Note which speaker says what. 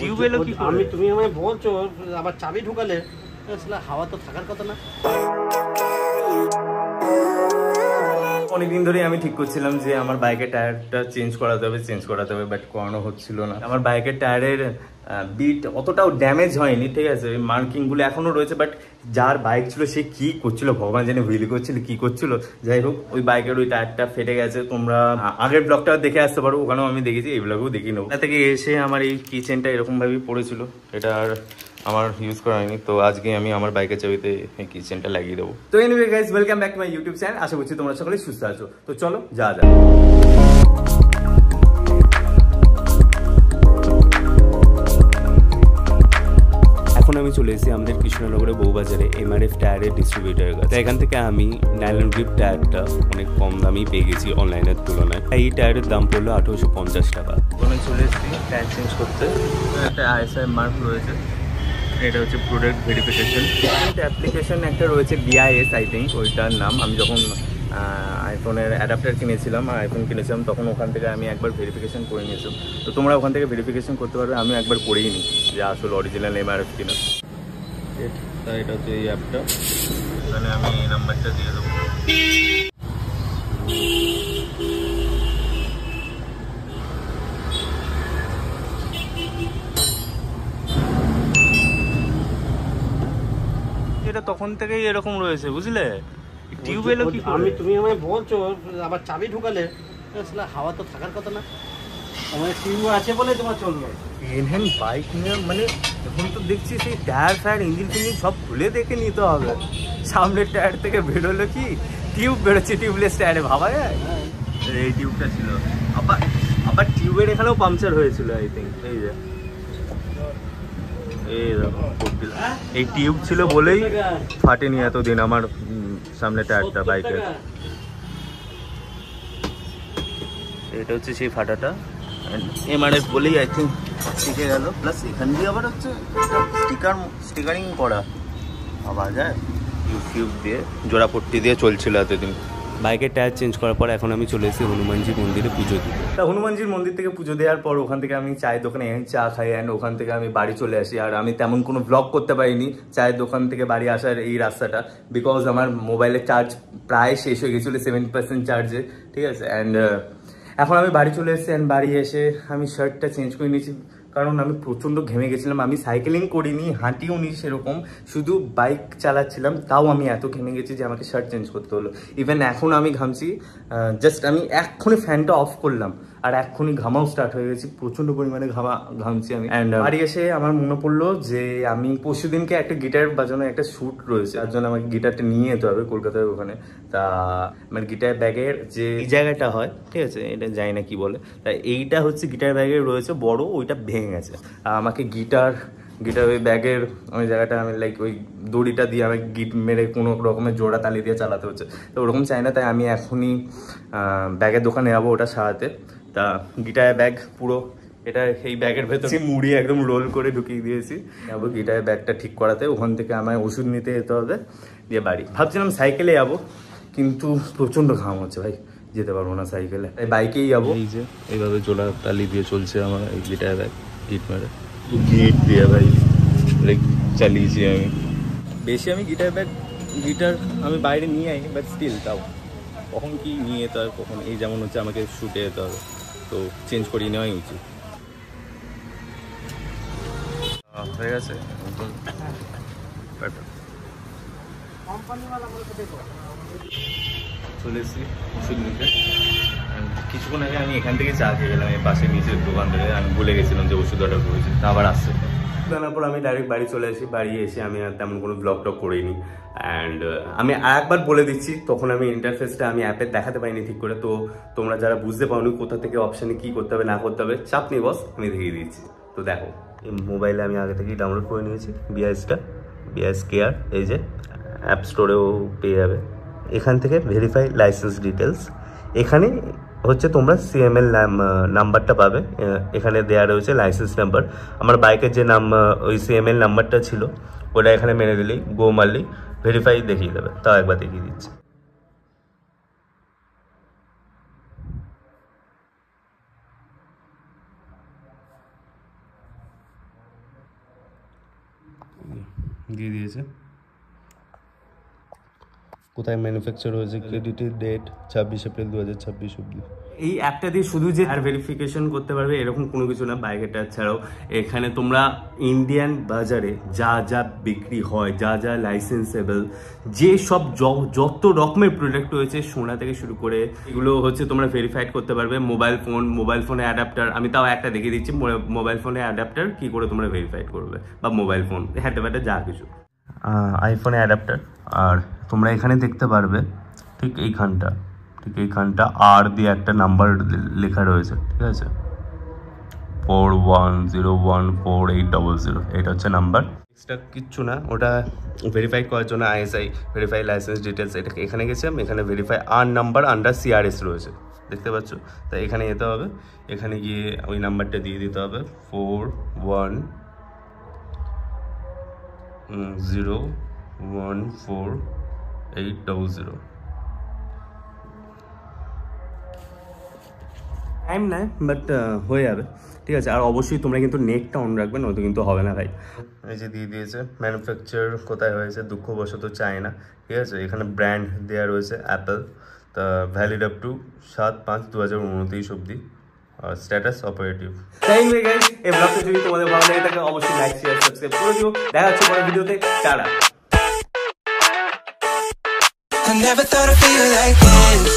Speaker 1: Tube এলো কি করে?
Speaker 2: তুমি আমায় বলছো আবার চাবি ঢুকালে, আসলে হাওয়া তো থাকার কথা না।
Speaker 1: অনেকদিন ধরে আমি ঠিক করছিলাম যে আমার বাইকের টায়ারটা চেঞ্জ করাতে হবে বাট করানো হচ্ছিল না। আমার বাইকের টায়ারের বিট অতটাও ড্যামেজ হয়নি, ঠিক আছে, ওই মার্কিংগুলো এখনও রয়েছে, বাট যার বাইক ছিল সে কি করছিল ভগবান জানে, হুইল করছিল কি করছিল, যাই হোক ওই বাইকের ওই টায়ারটা ফেটে গেছে। তোমরা আগের ব্লগটা দেখে আসতে পারো, ওখানেও আমি দেখেছি, এই ব্লগেও দেখি নেবো। ওখান থেকে এসে আমার এই কিচেনটা এরকমভাবেই পড়েছিল, এটা আর আমার ইউজ করা হয়নি, তো আজকে আমি আমার বাইকের চাবিতে এই কিচেনটা লাগিয়ে দেবো। তো anyway guys, welcome back to my YouTube channel. আশা করছি তোমরা সকলে সুস্থ আছো। তো চলো যা যা। এখন আমি চলে এসেছি আমাদের কৃষ্ণনগরের বউবাজারে এমআরএফ টায়ারের ডিস্ট্রিবিউটারের কাছে। এখান থেকে আমি নাইলন গ্রিপ টায়ারটা অনেক কম দামেই পেয়ে গেছি অনলাইনের তুলনায়। এই টায়ারের দাম পড়লো 1850 টাকা। ওখানে চলে এসেছি টায়ার চেঞ্জ করতে। একটা আইএসআই মার্ক রয়েছে, এটা হচ্ছে প্রোডাক্ট ভেরিফিকেশন অ্যাপ্লিকেশন, একটা রয়েছে বিআইএস আই থিঙ্ক ওইটার নাম। আমি যখন আইফোনের অ্যাডাপ্টার কিনেছিলাম আর আইফোন কিনেছিলাম তখন ওখান থেকে আমি একবার ভেরিফিকেশন করে নিয়েছিলাম। তো তোমরা ওখান থেকে ভেরিফিকেশন করতে পারবে, আমি একবার করেই নিই যে আসলে অরিজিনাল এমআরএফ কিনা। তাই এটা হচ্ছে এই অ্যাপটা, এখানে আমি এই নাম্বারটা দিয়ে দেবো। এটা তখন থেকেই এরকম রয়েছে বুঝলে, টিউব এলো কি করে?
Speaker 2: তুমি আমায় বলছো আবার চাবি ঢুকালে, আসলে হাওয়া তো থাকার কথা না। আমার টিউব আছে বলে তোমার চলবে।
Speaker 1: এনহ্যান্ড বাইক নিয়ে মানে এখন তো দেখছি সেই টায়ার ফায়ার ইঞ্জিন ফিঞ্জিন সব খুলে দেখে নিতে হবে। সামনের টায়ার থেকে বেরোলো কি টিউব বেরোচ্ছে, টিউবলেস টায়ারে ভাবা যায়? এই টিউবটা ছিল, আবার আবার টিউবের এখানেও পাংচার হয়েছিল আই থিঙ্ক। এই যে এই টিউব ছিল বলেই ফাটেনি এতদিন আমার সামনে টায়ারটা বাইকের। এটা হচ্ছে সেই ফাটাটা, এমআরএফ বলেই আই থিঙ্ক শিখে গেল। প্লাস এখান দিয়ে আবার হচ্ছে স্টিকারিং করা পাওয়া যায়, টিউব দিয়ে জোড়া পট্টি দিয়ে চলছিল এতদিন। বাইকের টায়ার চেঞ্জ করার পর এখন আমি চলে এসেছি হনুমানজি মন্দিরে পুজো দিতে। তা হনুমানজির মন্দির থেকে পুজো দেওয়ার পর ওখান থেকে আমি চায়ের দোকানে চা খাই, অ্যান্ড ওখান থেকে আমি বাড়ি চলে আসি। আর আমি তেমন কোনো ব্লগ করতে পারিনি চায়ের দোকান থেকে বাড়ি আসার এই রাস্তাটা, বিকজ আমার মোবাইলের চার্জ প্রায় শেষ হয়ে গেছিলো 7% চার্জে, ঠিক আছে। অ্যান্ড এখন আমি বাড়ি চলে এসেছি, অ্যান্ড বাড়ি এসে আমি শার্টটা চেঞ্জ করে নিয়েছি, কারণ আমি প্রচণ্ড ঘেমে গেছিলাম। আমি সাইকেলিং করিনি, হাঁটিও নি সেরকম, শুধু বাইক চালাচ্ছিলাম, তাও আমি এত ঘেমে গেছি যে আমাকে শার্ট চেঞ্জ করতে হলো। ইভেন এখন আমি ঘামছি, জাস্ট আমি এক্ষুনি ফ্যানটা অফ করলাম আর এক্ষুনি ঘামাও স্টার্ট হয়ে গেছি, প্রচণ্ড পরিমাণে ঘামছি আমি। অ্যান্ড বাড়ি এসে আমার মনে পড়লো যে আমি পরশু দিনকে একটা গিটার বাজানোর একটা শ্যুট রয়েছে, তার জন্য আমাকে গিটারটা নিয়ে যেতে হবে কলকাতায় ওখানে। তা মানে গিটার ব্যাগের যে এই জায়গাটা হয়, ঠিক আছে, এটা জানি না কি বলে, তা এইটা হচ্ছে গিটার ব্যাগের রয়েছে বড়, ওইটা ভেঙে গেছে। আমাকে গিটার ওই ব্যাগের ওই জায়গাটা আমি লাইক ওই দড়িটা দিয়ে আমি গিট মেরে কোনো রকমের জোড়া তালি দিয়ে চালাতে হচ্ছে, তো ওরকম চাই না। তাই আমি এখনই ব্যাগের দোকানে যাবো ওটা সারাতে। তা গিটার ব্যাগ পুরো এটা এই ব্যাগের ভেতরে মুড়ি একদম রোল করে ঢুকিয়ে দিয়েছি, যাবো গিটার ব্যাগটা ঠিক করাতে। ওখান থেকে আমায় ওষুধ নিতে যেতে হবে, দিয়ে বাড়ি। ভাবছিলাম সাইকেলে যাবো, কিন্তু প্রচণ্ড ঘাম হচ্ছে ভাই, যেতে পারবো না সাইকেলে, তাই বাইকেই যাবো। এই যে এইভাবে জোড়া তালি দিয়ে চলছে আমার এই গিটার ব্যাগ, গিট মেরে গিট দিয়ে ভাই লাইক চালিয়েছি আমি। বেশি আমি গিটার আমি বাইরে নিয়ে আইনি, বাট স্টিল তাও কখন কি নিয়ে যেতে হয় কখন, এই যেমন হচ্ছে আমাকে শুটে যেতে হবে, তো চেঞ্জ করিয়ে নেওয়াই উচিত। হয়ে গেছে চলে এসেছি ওষুধ নিতে। কিছুক্ষণ আগে আমি এখান থেকে চা খেয়ে গেলাম, এই পাশে নিচের দোকান থেকে। আমি ভুলে গেছিলাম যে ওষুধ অর্ডার করেছি, তা আবার আসছে। জানার পর আমি ডাইরেক্ট বাড়ি চলে আসি। বাড়ি এসে আমি আর তেমন কোনো ব্লগ টক করিনি। অ্যান্ড আমি আরেকবার বলে দিচ্ছি, তখন আমি ইন্টারফেসটা আমি অ্যাপে দেখাতে পারিনি ঠিক করে, তো তোমরা যারা বুঝতে পারোনি কোথা থেকে অপশানে কী করতে হবে না করতে হবে, চাপ নেই বস, আমি দেখিয়ে দিচ্ছি। তো দেখো, এই মোবাইলে আমি আগে থেকেই ডাউনলোড করে নিয়েছি বিআইএস কেয়ার, এই যে অ্যাপ স্টোরেও পেয়ে যাবে। এখান থেকে ভেরিফাই লাইসেন্স ডিটেলস, এখানে হচ্ছে তোমরা সিএমএল নাম্বারটা পাবে, এখানে দেওয়া রয়েছে লাইসেন্স নাম্বার। আমার বাইকের যে ওই সিএমএল নাম্বারটা ছিল ওটা এখানে মেরে দিলেই গো মারলেই ভেরিফাই দেখিয়ে দেবে। তাও একবার দেখিয়ে দিচ্ছি।
Speaker 2: দিয়ে দিয়েছে, কোথায় ম্যানুফ্যাকচার হয়েছে, ক্রেডিটের ডেট 26 এপ্রিল 2026 অব্দি।
Speaker 1: এই অ্যাপটা দিয়ে শুধু যে আর ভেরিফিকেশন করতে পারবে এরকম কোনো কিছু না, বাইকের টায়ার ছাড়াও এখানে তোমরা ইন্ডিয়ান বাজারে যা যা বিক্রি হয়, যা যা লাইসেন্সেবল, যে সব যত রকমের প্রোডাক্ট রয়েছে সোনা থেকে শুরু করে এগুলো হচ্ছে তোমরা ভেরিফাইড করতে পারবে। মোবাইল ফোনে অ্যাডাপ্টার, আমি তাও একটা দেখিয়ে দিচ্ছি মোবাইল ফোনে অ্যাডাপ্টার কী করে তোমরা ভেরিফাইড করবে, বা মোবাইল ফোন হ্যাটে যা কিছু, আইফোনে অ্যাডাপ্টার। আর তোমরা এখানে দেখতে পারবে ঠিক এইখানটা আর দিয়ে একটা নাম্বার লেখা রয়েছে, ঠিক আছে, 41014800, এটা হচ্ছে নাম্বার। এক্সট্রা কিচ্ছু না, ওটা ভেরিফাই করার জন্য ISI ভেরিফাই লাইসেন্স ডিটেলস, এটা এখানে গেছিলাম, এখানে ভেরিফাই আর নাম্বার আন্ডার CRS রয়েছে, দেখতে পাচ্ছ। তাই এখানে যেতে হবে, এখানে গিয়ে ওই নাম্বারটা দিয়ে দিতে হবে 41014800। টাইম নেয় বাট হয়ে যাবে, ঠিক আছে। আর অবশ্যই তোমরা কিন্তু নেটটা অন রাখবে, নয়তো কিন্তু হবে না ভাই। এই যে দিয়ে দিয়েছে ম্যানুফ্যাকচার কোথায় হয়েছে, দুঃখবশত চায়না, ঠিক আছে। এখানে ব্র্যান্ড দেওয়া রয়েছে অ্যাপেল, তা ভ্যালিড আপ টু 7/5/2029 অব্দি, status operative. Thank you guys, এই ব্লগটা যদি তোমাদের ভালো লাগে থাকে অবশ্যই লাইক শেয়ার সাবস্ক্রাইব করে দিও। দেখা হচ্ছে পরের ভিডিওতে, tata.
Speaker 3: I never thought I'd feel like this.